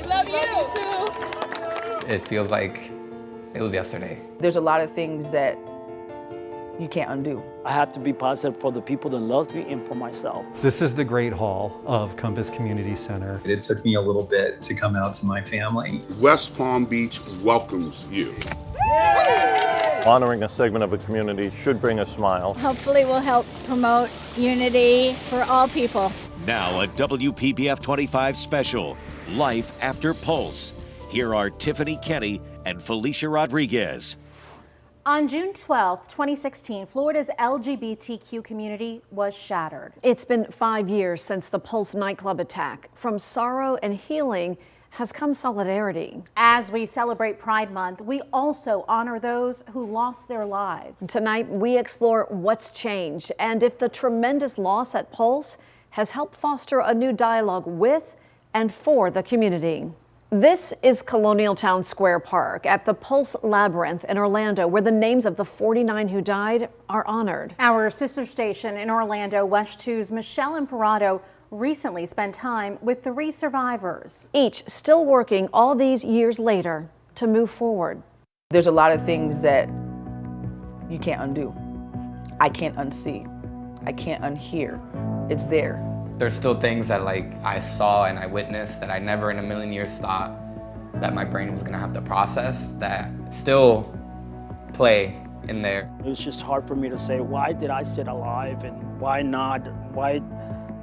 Love you too. It feels like it was yesterday. There's a lot of things that you can't undo. I have to be positive for the people that love me and for myself. This is the Great Hall of Compass Community Center. It took me a little bit to come out to my family. West Palm Beach welcomes you. Honoring a segment of a community should bring a smile. Hopefully will help promote unity for all people. Now a WPBF 25 special, Life After Pulse. Here are Tiffany Kenny and Felicia Rodriguez. On June 12, 2016, Florida's LGBTQ community was shattered. It's been 5 years since the Pulse nightclub attack. From sorrow and healing has come solidarity. As we celebrate Pride Month, we also honor those who lost their lives. Tonight, we explore what's changed and if the tremendous loss at Pulse has helped foster a new dialogue with and for the community. This is Colonial Town Square Park at the Pulse Labyrinth in Orlando, where the names of the 49 who died are honored. Our sister station in Orlando, West 2's Michelle Imparato, recently spent time with 3 survivors. Each still working all these years later to move forward. There's a lot of things that you can't undo. I can't unsee. I can't unhear. It's there. There's still things that I saw and I witnessed that I never in a million years thought that my brain was gonna have to process, that still play in there. It was just hard for me to say, why did I sit alive and why not? Why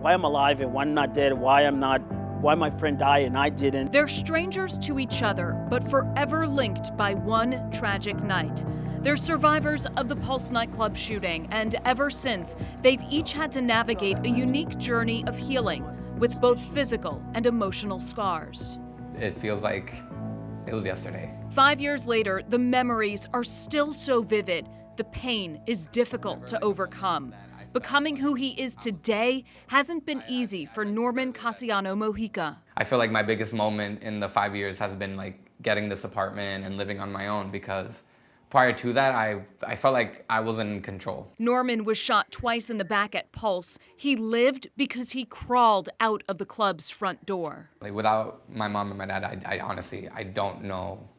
I'm alive and why I'm not dead? Why my friend died and I didn't? They're strangers to each other, but forever linked by one tragic night. They're survivors of the Pulse nightclub shooting, and ever since, they've each had to navigate a unique journey of healing with both physical and emotional scars. It feels like it was yesterday. 5 years later, the memories are still so vivid. The pain is difficult to overcome. Becoming who he is today hasn't been easy for Norman Casiano Mojica. I feel like my biggest moment in the 5 years has been getting this apartment and living on my own, because prior to that, I felt like I wasn't in control. Norman was shot twice in the back at Pulse. He lived because he crawled out of the club's front door. Without my mom and my dad, I honestly don't know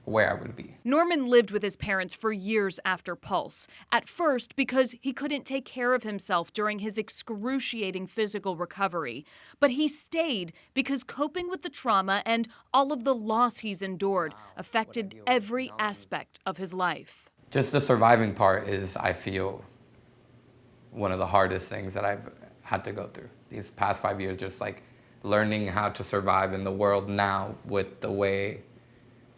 where I would be. Norman lived with his parents for years after Pulse. At first, because he couldn't take care of himself during his excruciating physical recovery. But he stayed because coping with the trauma and all of the loss he's endured affected every aspect of his life. Just the surviving part is, I feel, one of the hardest things that I've had to go through. These past 5 years, just learning how to survive in the world now with the way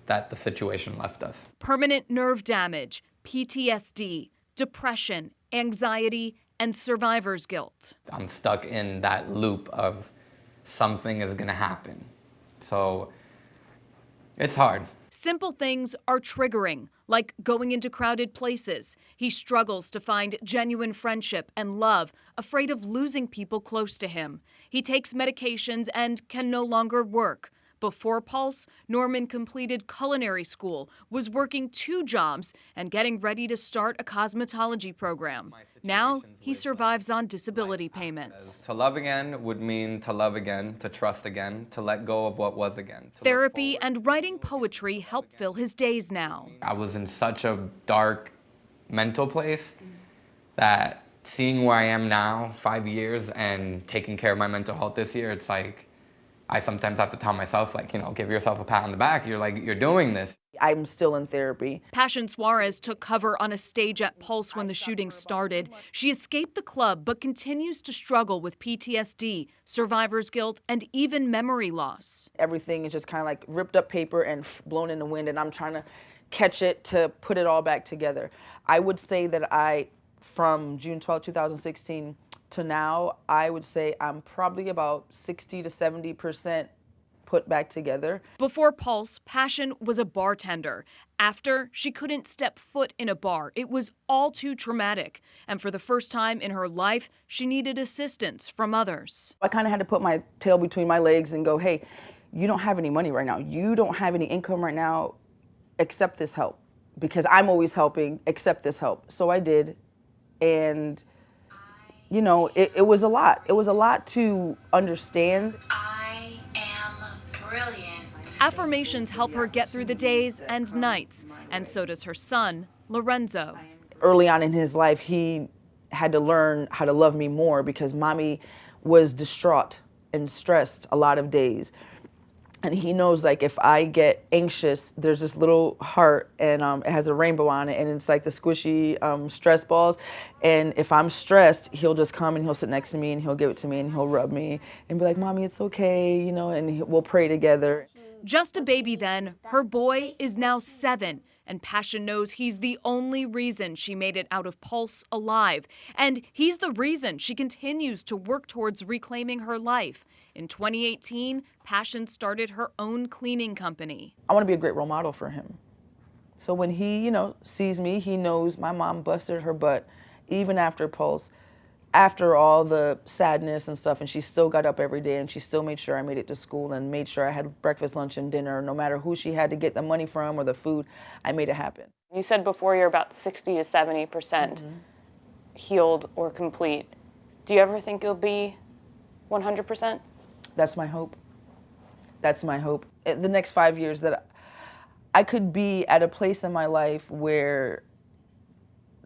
that the situation left us. Permanent nerve damage, PTSD, depression, anxiety, and survivor's guilt. I'm stuck in that loop of something is gonna happen. So it's hard. Simple things are triggering, like going into crowded places. He struggles to find genuine friendship and love, afraid of losing people close to him. He takes medications and can no longer work. Before Pulse, Norman completed culinary school, was working 2 jobs, and getting ready to start a cosmetology program. Now, he survives on disability payments. To love again would mean to love again, to trust again, to let go of what was again. Therapy and writing poetry help fill his days now. I was in such a dark mental place that seeing where I am now, 5 years, and taking care of my mental health this year, it's I sometimes have to tell myself, give yourself a pat on the back. You're doing this. I'm still in therapy. Passion Suarez took cover on a stage at Pulse when the shooting started. She escaped the club, but continues to struggle with PTSD, survivor's guilt, and even memory loss. Everything is just kind of ripped up paper and blown in the wind, and I'm trying to catch it to put it all back together. I would say that from June 12, 2016, to now, I would say I'm probably about 60 to 70% put back together. Before Pulse, Passion was a bartender. After, she couldn't step foot in a bar. It was all too traumatic. And for the first time in her life, she needed assistance from others. I kind of had to put my tail between my legs and go, hey, you don't have any money right now. You don't have any income right now. Accept this help. Because I'm always helping, accept this help. So I did. And you know, it was a lot. It was a lot to understand. I am brilliant. Affirmations help her get through the days and nights, and so does her son, Lorenzo. Early on in his life, he had to learn how to love me more because mommy was distraught and stressed a lot of days. And he knows, like, if I get anxious, there's this little heart, and it has a rainbow on it, and it's like the squishy stress balls. And if I'm stressed, he'll just come and he'll sit next to me and he'll give it to me and he'll rub me and be like, "Mommy, it's okay," you know, and we'll pray together. Just a baby then, her boy is now 7, and Passion knows he's the only reason she made it out of Pulse alive. And he's the reason she continues to work towards reclaiming her life. In 2018, Passion started her own cleaning company. I want to be a great role model for him. So when he, you know, sees me, he knows my mom busted her butt even after Pulse, after all the sadness and stuff, and she still got up every day and she still made sure I made it to school and made sure I had breakfast, lunch, and dinner. No matter who she had to get the money from or the food, I made it happen. You said before you're about 60 to 70% healed or complete. Do you ever think you'll be 100%? That's my hope. That's my hope. The next 5 years that I could be at a place in my life where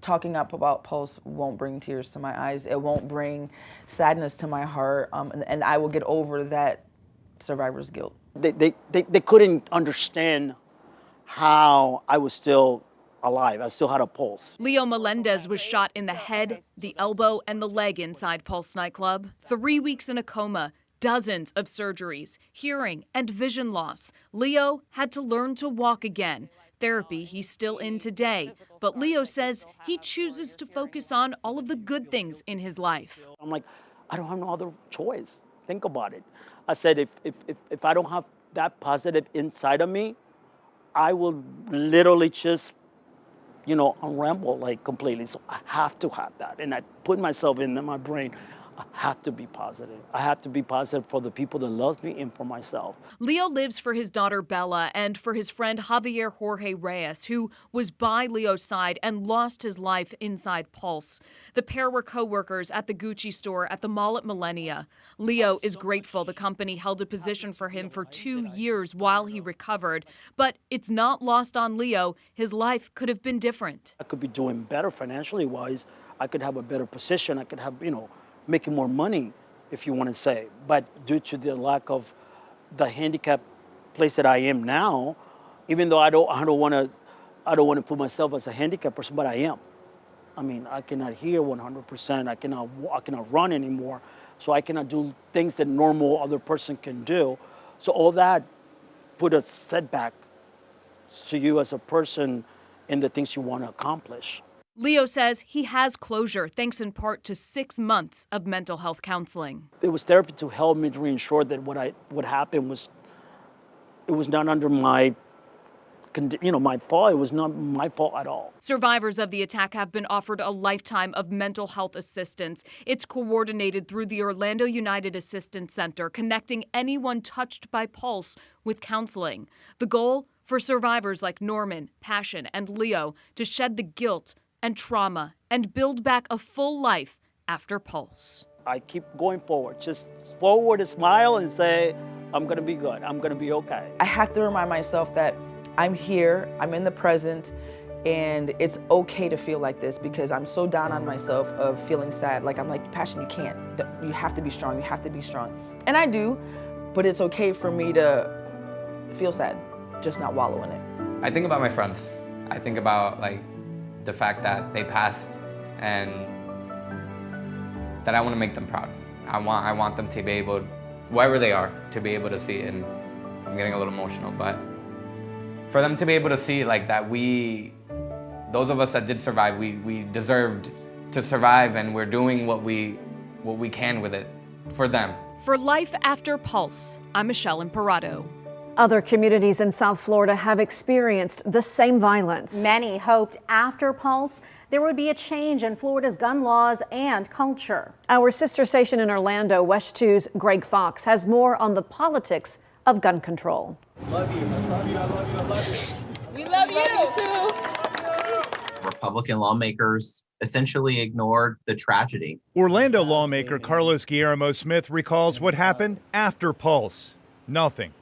talking up about Pulse won't bring tears to my eyes. It won't bring sadness to my heart, and I will get over that survivor's guilt. They couldn't understand how I was still alive. I still had a pulse. Leo Melendez was shot in the head, the elbow, and the leg inside Pulse nightclub. 3 weeks in a coma, dozens of surgeries, hearing and vision loss. Leo had to learn to walk again. Therapy he's still in today, but Leo says he chooses to focus on all of the good things in his life. I'm like, I don't have no other choice. Think about it. I said, if I don't have that positive inside of me, I will literally just, you know, unravel like completely. So I have to have that. And I put myself in my brain, I have to be positive. I have to be positive for the people that love me and for myself. Leo lives for his daughter Bella and for his friend Javier Jorge Reyes, who was by Leo's side and lost his life inside Pulse. The pair were co-workers at the Gucci store at the mall at Millennia. Leo is grateful the company held a position for him for 2 years while he recovered. But it's not lost on Leo. His life could have been different. I could be doing better financially wise. I could have a better position. I could have, you know, making more money, if you want to say. But due to the lack of the handicap place that I am now, even though I don't want to put myself as a handicapped person, but I am. I mean, I cannot hear 100%. I cannot run anymore. So I cannot do things that normal other person can do. So all that put a setback to you as a person in the things you want to accomplish. Leo says he has closure thanks in part to 6 months of mental health counseling. It was therapy to help me to reassure that what happened was, it was not under my, you know, my fault. It was not my fault at all. Survivors of the attack have been offered a lifetime of mental health assistance. It's coordinated through the Orlando United Assistance Center, connecting anyone touched by Pulse with counseling. The goal for survivors like Norman, Passion, and Leo to shed the guilt and trauma and build back a full life after Pulse. I keep going forward, just forward, smile and say, I'm gonna be good, I'm gonna be okay. I have to remind myself that I'm here, I'm in the present, and it's okay to feel like this because I'm so down on myself of feeling sad. Like, I'm like, Passion, you can't, you have to be strong, you have to be strong. And I do, but it's okay for me to feel sad, just not wallow in it. I think about my friends. I think about like the fact that they passed and that I want to make them proud. I want them to be able, wherever they are, to be able to see it. And I'm getting a little emotional, but for them to be able to see like that those of us that did survive, we deserved to survive, and we're doing what we can with it for them. For Life After Pulse, I'm Michelle Imparato. Other communities in South Florida have experienced the same violence. Many hoped after Pulse there would be a change in Florida's gun laws and culture. Our sister station in Orlando, West 2's Greg Fox, has more on the politics of gun control. Love you. I love you. I love you. I love you. We love you too. Republican lawmakers essentially ignored the tragedy. Orlando lawmaker Carlos Guillermo Smith recalls what happened after Pulse. Nothing.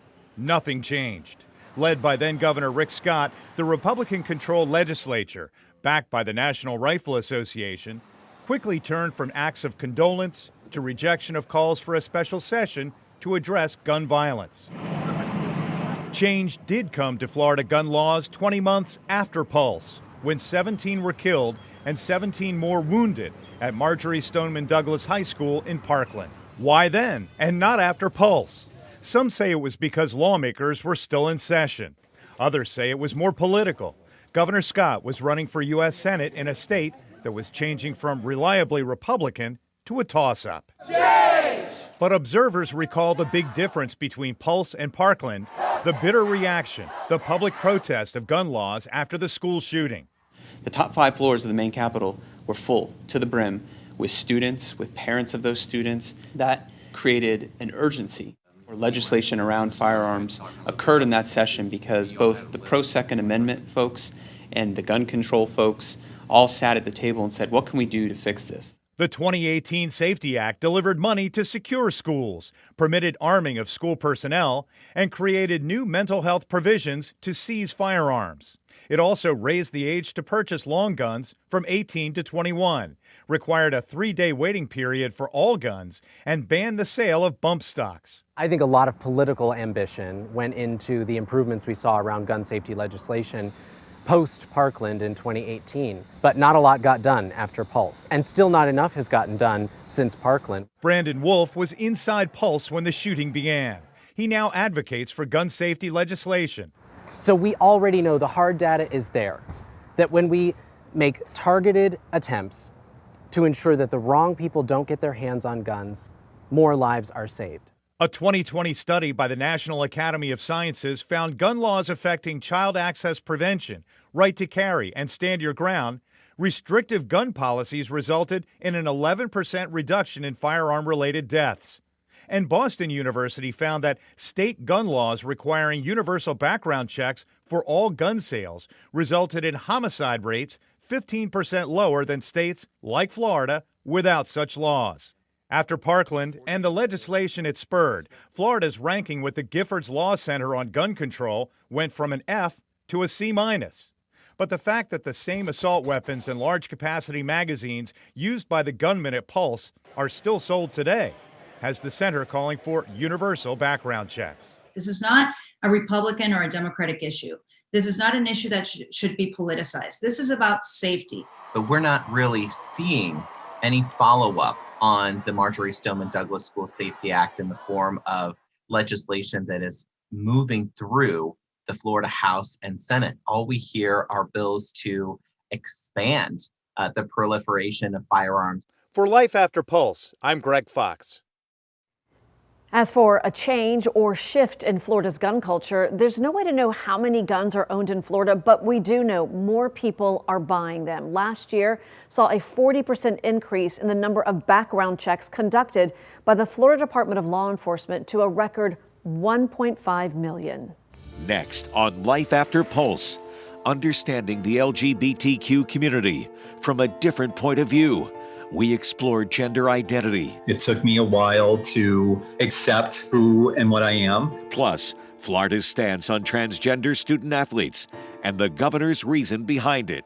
nothing changed. Led by then Governor Rick Scott, the Republican-controlled legislature, backed by the National Rifle Association, quickly turned from acts of condolence to rejection of calls for a special session to address gun violence. Change did come to Florida gun laws 20 months after Pulse, when 17 were killed and 17 more wounded at Marjory Stoneman Douglas High School in Parkland. Why then, and not after Pulse? Some say it was because lawmakers were still in session. Others say it was more political. Governor Scott was running for U.S. Senate in a state that was changing from reliably Republican to a toss-up. But observers recall the big difference between Pulse and Parkland, the bitter reaction, the public protest of gun laws after the school shooting. The top 5 floors of the main Capitol were full to the brim with students, with parents of those students. That created an urgency. Legislation around firearms occurred in that session because both the pro-Second Amendment folks and the gun control folks all sat at the table and said, what can we do to fix this? The 2018 SAFETY Act delivered money to secure schools, permitted arming of school personnel, and created new mental health provisions to seize firearms. It also raised the age to purchase long guns from 18 to 21, required a 3-day waiting period for all guns, and banned the sale of bump stocks. I think a lot of political ambition went into the improvements we saw around gun safety legislation post-Parkland in 2018, but not a lot got done after Pulse, and still not enough has gotten done since Parkland. Brandon Wolf was inside Pulse when the shooting began. He now advocates for gun safety legislation. So we already know the hard data is there, that when we make targeted attempts to ensure that the wrong people don't get their hands on guns, more lives are saved. A 2020 study by the National Academy of Sciences found gun laws affecting child access prevention, right to carry, and stand your ground. Restrictive gun policies resulted in an 11% reduction in firearm-related deaths. And Boston University found that state gun laws requiring universal background checks for all gun sales resulted in homicide rates 15% lower than states like Florida without such laws. After Parkland and the legislation it spurred, Florida's ranking with the Giffords Law Center on gun control went from an F to a C-. But the fact that the same assault weapons and large-capacity magazines used by the gunmen at Pulse are still sold today has the center calling for universal background checks. This is not a Republican or a Democratic issue. This is not an issue that should be politicized. This is about safety. But we're not really seeing any follow-up on the Marjory Stoneman Douglas School Safety Act in the form of legislation that is moving through the Florida House and Senate. All we hear are bills to expand the proliferation of firearms. For Life After Pulse, I'm Greg Fox. As for a change or shift in Florida's gun culture, there's no way to know how many guns are owned in Florida, but we do know more people are buying them. Last year saw a 40% increase in the number of background checks conducted by the Florida Department of Law Enforcement to a record 1.5 million. Next on Life After Pulse, understanding the LGBTQ community from a different point of view. We explored gender identity. It took me a while to accept who and what I am. Plus, Florida's stance on transgender student athletes and the governor's reason behind it.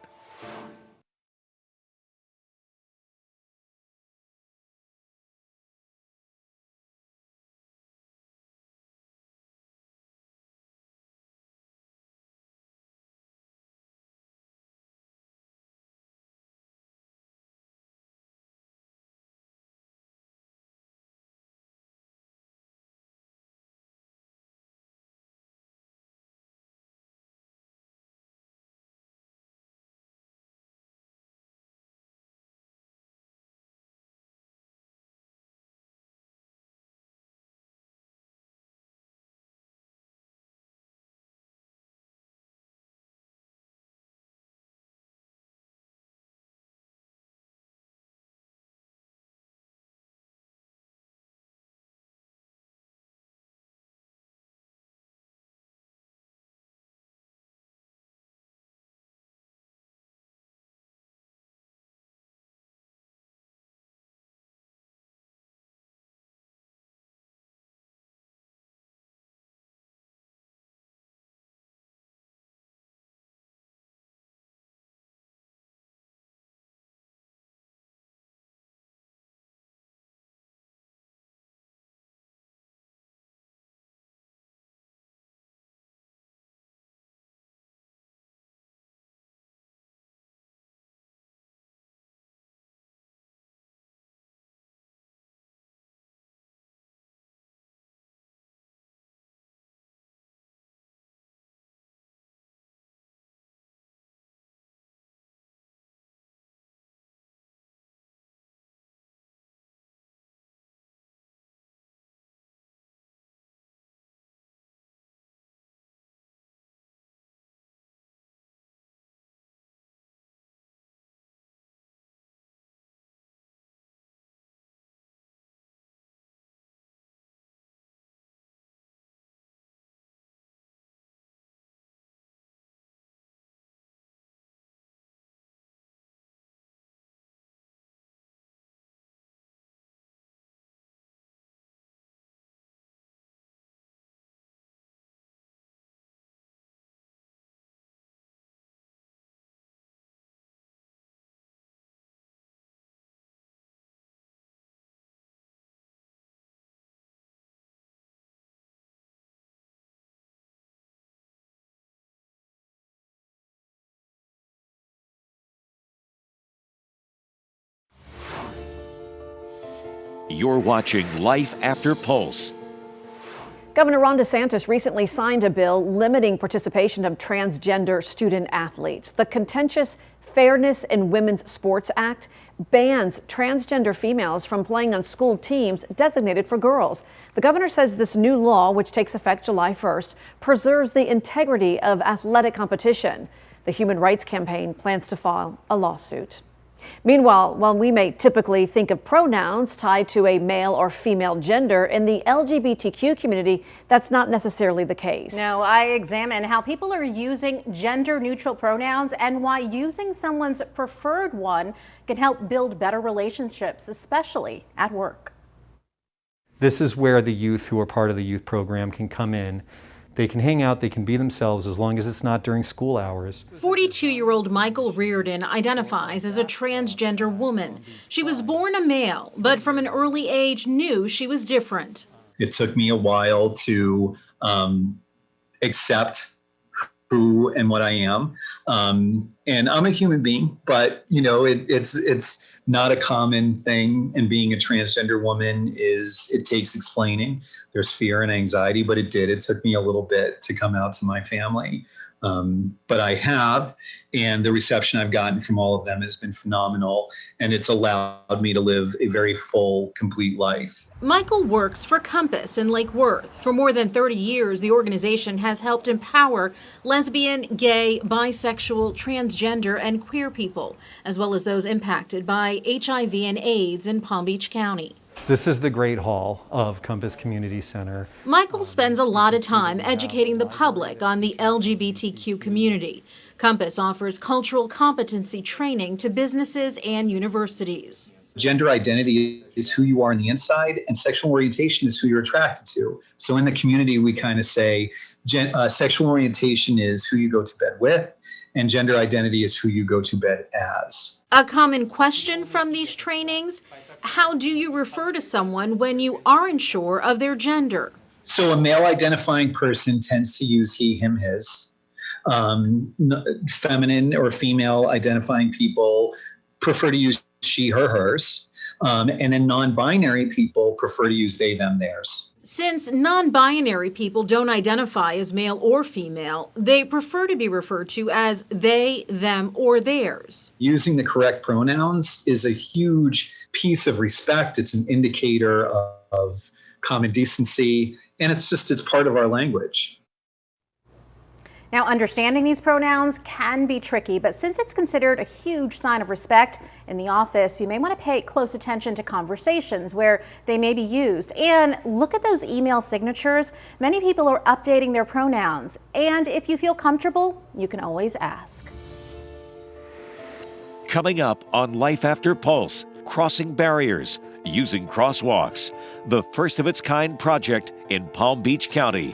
You're watching Life After Pulse. Governor Ron DeSantis recently signed a bill limiting participation of transgender student athletes. The contentious Fairness in Women's Sports Act bans transgender females from playing on school teams designated for girls. The governor says this new law, which takes effect July 1st, preserves the integrity of athletic competition. The Human Rights Campaign plans to file a lawsuit. Meanwhile, while we may typically think of pronouns tied to a male or female gender, in the LGBTQ community, that's not necessarily the case. No, I examine how people are using gender-neutral pronouns and why using someone's preferred one can help build better relationships, especially at work. This is where the youth who are part of the youth program can come in. They can hang out, they can be themselves as long as it's not during school hours. 42-year-old Michael Reardon identifies as a transgender woman. She was born a male, but from an early age knew she was different. It took me a while to accept who and what I am. And I'm a human being, but you know, it's not a common thing. And being a transgender woman it takes explaining. There's fear and anxiety, but it took me a little bit to come out to my family. But I have, and the reception I've gotten from all of them has been phenomenal, and it's allowed me to live a very full, complete life. Michael works for Compass in Lake Worth. For more than 30 years, the organization has helped empower lesbian, gay, bisexual, transgender, and queer people, as well as those impacted by HIV and AIDS in Palm Beach County. This is the Great Hall of Compass Community Center. Michael spends a lot of time educating the public on the LGBTQ community. Compass offers cultural competency training to businesses and universities. Gender identity is who you are on the inside, and sexual orientation is who you're attracted to. So in the community, we kind of say sexual orientation is who you go to bed with, and gender identity is who you go to bed as. A common question from these trainings: how do you refer to someone when you aren't sure of their gender? So a male identifying person tends to use he, him, his. Feminine or female identifying people prefer to use she, her, hers. And then non-binary people prefer to use they, them, theirs. Since non-binary people don't identify as male or female, they prefer to be referred to as they, them, or theirs. Using the correct pronouns is a huge piece of respect. It's an indicator of common decency, and it's part of our language. Now, understanding these pronouns can be tricky, but since it's considered a huge sign of respect in the office, you may want to pay close attention to conversations where they may be used. And look at those email signatures. Many people are updating their pronouns. And if you feel comfortable, you can always ask. Coming up on Life After Pulse, crossing barriers, using crosswalks, the first of its kind project in Palm Beach County.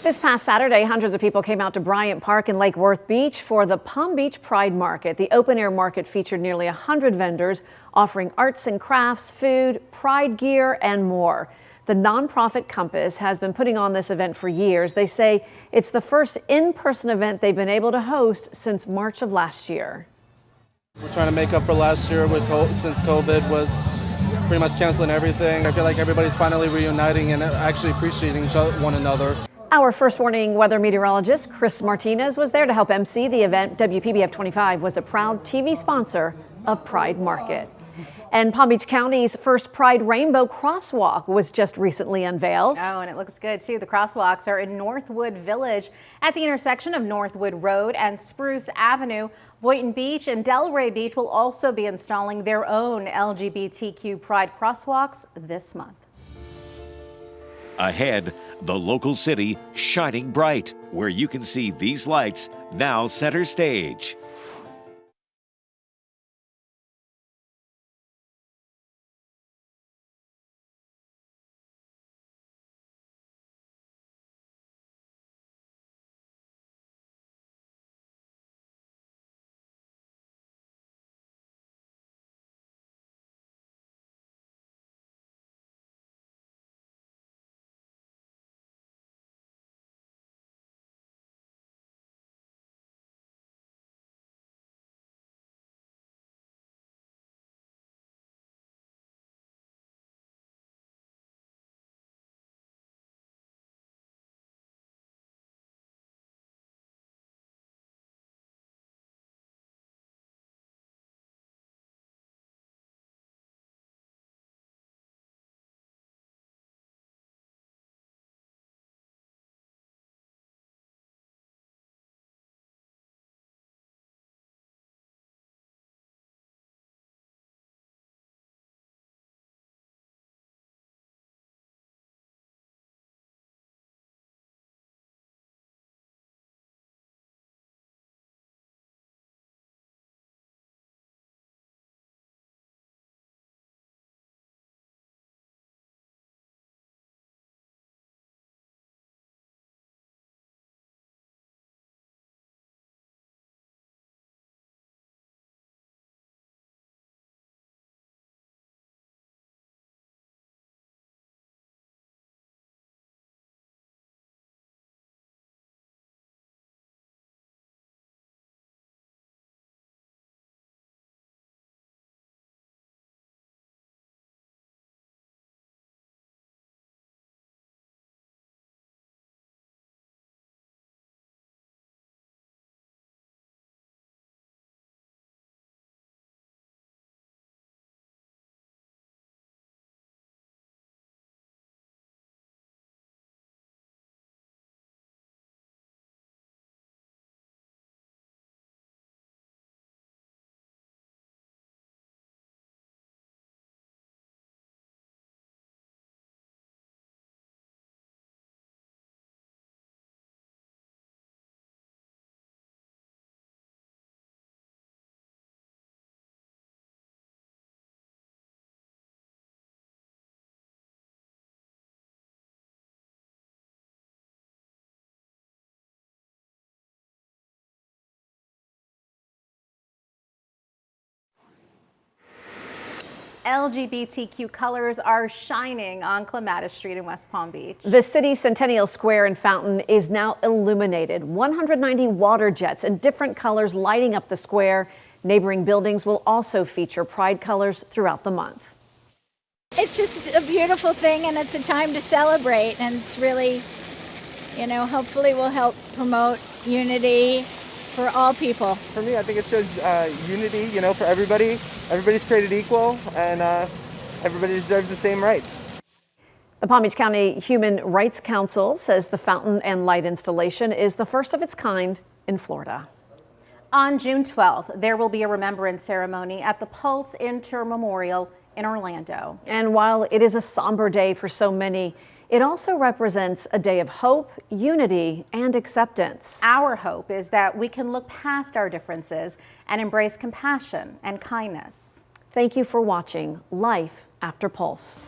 This past Saturday, hundreds of people came out to Bryant Park in Lake Worth Beach for the Palm Beach Pride Market. The open-air market featured nearly 100 vendors offering arts and crafts, food, pride gear, and more. The nonprofit Compass has been putting on this event for years. They say it's the first in-person event they've been able to host since March of last year. We're trying to make up for last year since COVID was pretty much canceling everything. I feel like everybody's finally reuniting and actually appreciating one another. Our First Warning weather meteorologist, Chris Martinez, was there to help MC the event. WPBF 25 was a proud TV sponsor of Pride Market. And Palm Beach County's first Pride Rainbow Crosswalk was just recently unveiled. Oh, and it looks good too. The crosswalks are in Northwood Village at the intersection of Northwood Road and Spruce Avenue. Boynton Beach and Delray Beach will also be installing their own LGBTQ Pride crosswalks this month. Ahead, the local city shining bright, where you can see these lights now center stage. LGBTQ colors are shining on Clematis Street in West Palm Beach. The city's Centennial Square and fountain is now illuminated. 190 water jets in different colors lighting up the square. Neighboring buildings will also feature pride colors throughout the month. It's just a beautiful thing, and it's a time to celebrate, and it's really, hopefully will help promote unity for all people. For me, I think it shows unity, for everybody. Everybody's created equal, and everybody deserves the same rights. The Palm Beach County Human Rights Council says the fountain and light installation is the first of its kind in Florida. On June 12th, there will be a remembrance ceremony at the Pulse Inter Memorial in Orlando. And while it is a somber day for so many, it also represents a day of hope, unity, and acceptance. Our hope is that we can look past our differences and embrace compassion and kindness. Thank you for watching Life After Pulse.